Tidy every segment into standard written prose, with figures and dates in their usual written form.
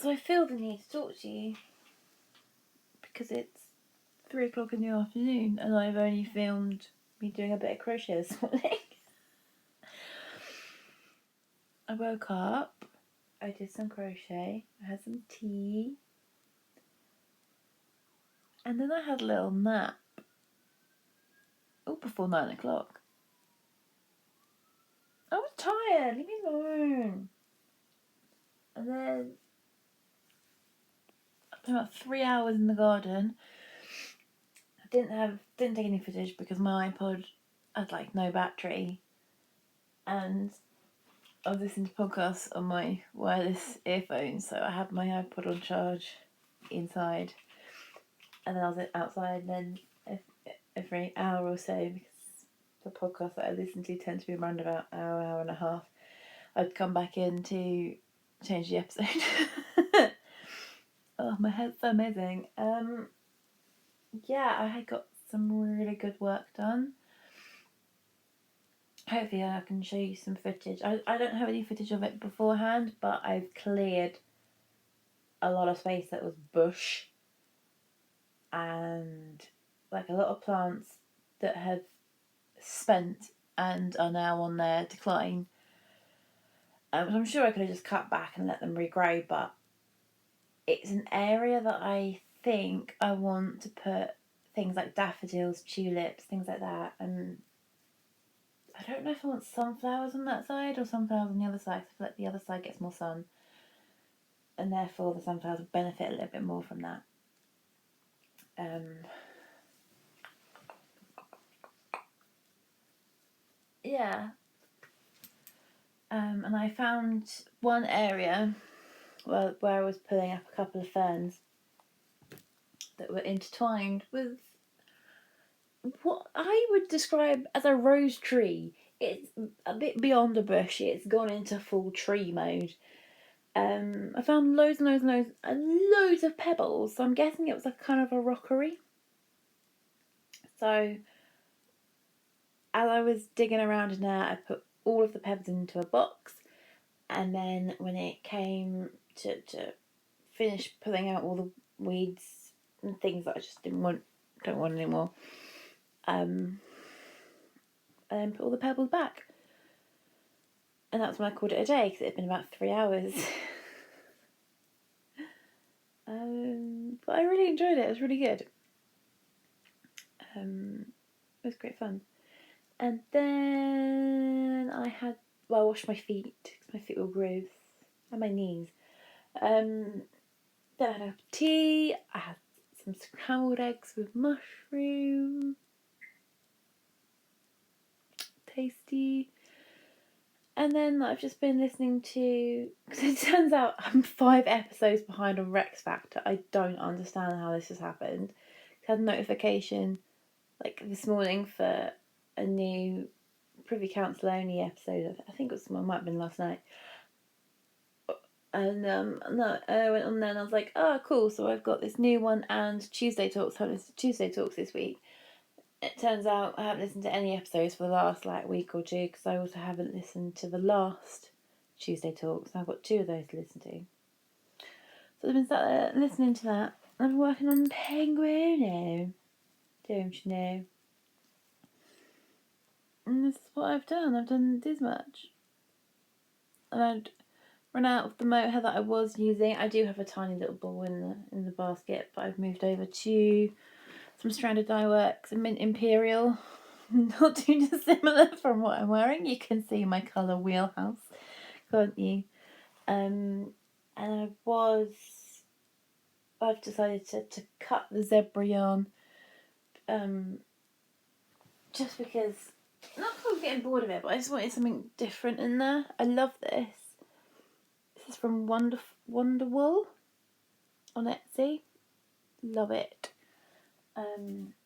So I feel the need to talk to you because it's 3 o'clock in the afternoon and I've only filmed me doing a bit of crochet this morning. I woke up, I did some crochet, I had some tea, and then I had a little nap. Oh, before 9 o'clock. I was tired, leave me alone. And then I spent about 3 hours in the garden. I didn't take any footage because my iPod had like no battery, and I was listening to podcasts on my wireless earphones, so I had my iPod on charge inside, and then I was outside. And then every hour or so, because the podcasts that I listen to tend to be around about an hour and a half, I'd come back in to change the episode. Oh, my head's so amazing. Yeah, I had got some really good work done. Hopefully I can show you some footage. I don't have any footage of it beforehand, but I've cleared a lot of space that was bush and like a lot of plants that have spent and are now on their decline. I'm sure I could have just cut back and let them regrow, but it's an area that I think I want to put things like daffodils, tulips, things like that. And I don't know if I want sunflowers on that side or sunflowers on the other side, because I feel like the other side gets more sun, and therefore the sunflowers will benefit a little bit more from that. Yeah. And I found one area where I was pulling up a couple of ferns that were intertwined with what I would describe as a rose tree. It's a bit beyond a bush. It's gone into full tree mode. I found loads of pebbles. So I'm guessing it was a kind of a rockery. So as I was digging around in there, I put all of the pebbles into a box, and then when it came to finish pulling out all the weeds and things that I just don't want anymore, and then put all the pebbles back. And that's when I called it a day, because it had been about 3 hours. But I really enjoyed it. It was really good. It was great fun. And then I washed my feet, because my feet were gross, and my knees. Then I had a cup of tea. I had some scrambled eggs with mushroom. Tasty. And then I've just been listening to, because it turns out I'm 5 episodes behind on Rex Factor. I don't understand how this has happened. I had a notification like this morning for a new Privy Council only episode. I think it might have been last night. And no, I went on there and I was like, oh cool, so I've got this new one and Tuesday Talks. I listened to Tuesday Talks this week. It turns out I haven't listened to any episodes for the last week or two, because I also haven't listened to the last Tuesday Talks. I've got 2 of those to listen to. So I've been sat there listening to that. I've been working on Penguin, don't you know? And this is what I've done. I've done this much. And I'd run out of the mohair that I was using. I do have a tiny little ball in the basket, but I've moved over to some Stranded Dye Works and Mint Imperial. Not too dissimilar from what I'm wearing. You can see my colour wheelhouse, can't you? And I've decided to cut the zebra yarn, just because, not because I'm getting bored of it, but I just wanted something different in there. I love this. This is from Wonderwool on Etsy. Love it.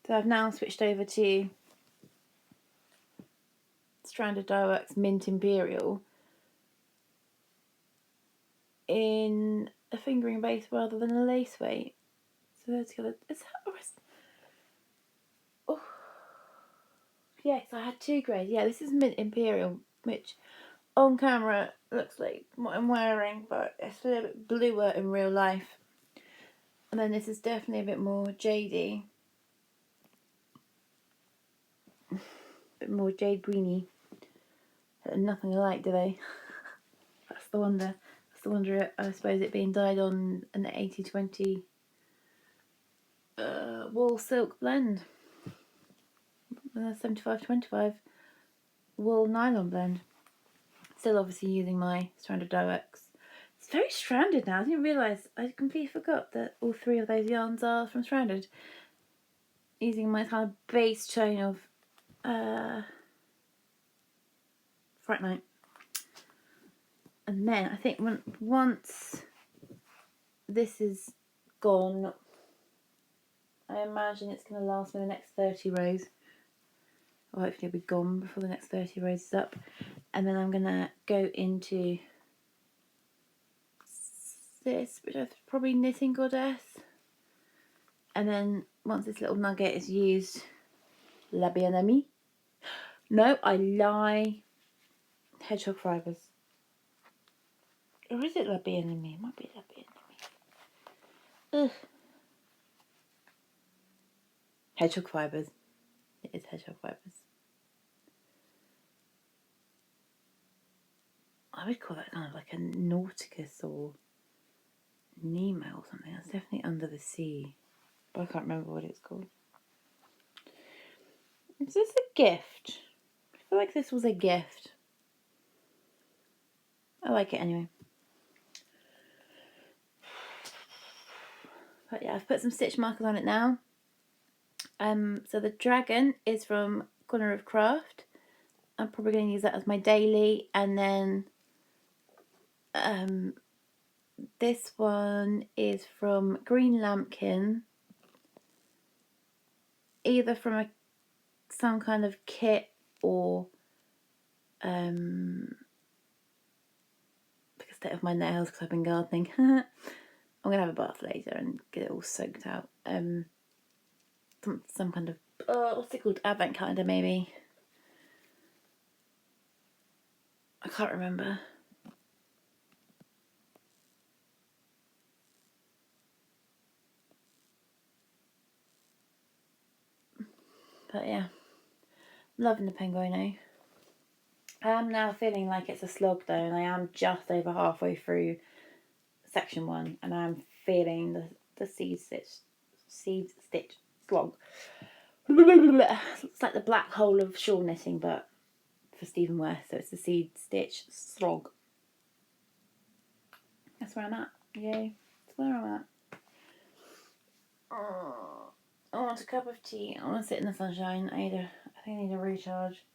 So I've now switched over to Stranded Dye Works Mint Imperial in a fingering base rather than a lace weight. So they're together. Oh, yeah, because I had 2 grades. Yeah, this is Mint Imperial, which on camera looks like what I'm wearing, but it's a little bit bluer in real life. And then this is definitely a bit more jadey. A bit more jade greeny. Nothing alike, do they? That's the wonder. That's the wonder, I suppose, it being dyed on an 80-20 wool silk blend. 75-25 wool nylon blend. Still obviously using my stranded dye works. It's very stranded now. I didn't realise, I completely forgot that all 3 of those yarns are from Stranded. Using my kind of base tone of Fright Night. And then I think once this is gone, I imagine it's going to last me the next 30 rows. Or hopefully it'll be gone before the next 30 rows is up. And then I'm going to go into this, which is probably Knitting Goddess. And then once this little nugget is used, La Bien-Aimée. No, I lie. Hedgehog Fibres. Or is it La Bien-Aimée? It might be La Bien-Aimée. Ugh. Hedgehog Fibres. It is Hedgehog Fibres. I would call that kind of like a Nauticus or Nemo or something. That's definitely under the sea. But I can't remember what it's called. Is this a gift? I feel like this was a gift. I like it anyway. But yeah, I've put some stitch markers on it now. So the dragon is from Corner of Craft. I'm probably going to use that as my daily. And then this one is from Green Lambkin. Either from some kind of kit or pick a state of my nails because I've been gardening. I'm going to have a bath later and get it all soaked out. Some kind of, what's it called? Advent calendar maybe. I can't remember. But yeah, loving the Penguino. I am now feeling like it's a slog though, and I am just over halfway through section 1, and I'm feeling the seed stitch slog. It's like the black hole of shawl knitting, but for Stephen West, so it's the seed stitch slog. That's where I'm at. Yay, that's where I'm at. Oh, I want a cup of tea. I want to sit in the sunshine. I think I need a recharge.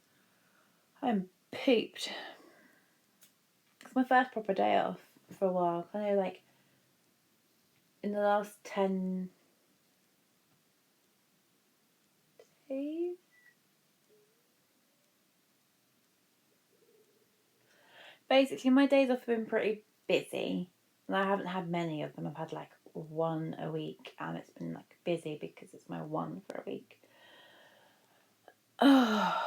I'm pooped. It's my first proper day off for a while. I know, like, in the last 10 days. Basically, my days off have been pretty busy. And I haven't had many of them. I've had like one a week, and it's been like busy because it's my one for a week. Oh,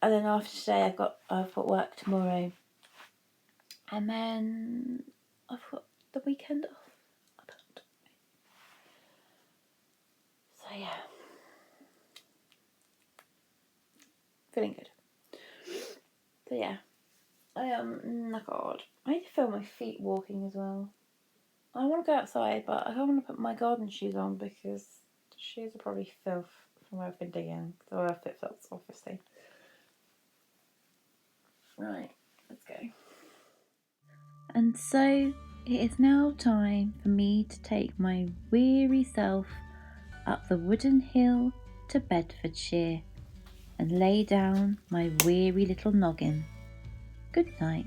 and then after today, I've got work tomorrow, and then I've got the weekend off. So yeah, feeling good. So yeah, I am knackered. I need to feel my feet walking as well. I want to go outside, but I don't want to put my garden shoes on because the shoes are probably filth from where I've been digging. So I've flip-flops, obviously. Right, let's go. And so it is now time for me to take my weary self up the wooden hill to Bedfordshire and lay down my weary little noggin. Good night.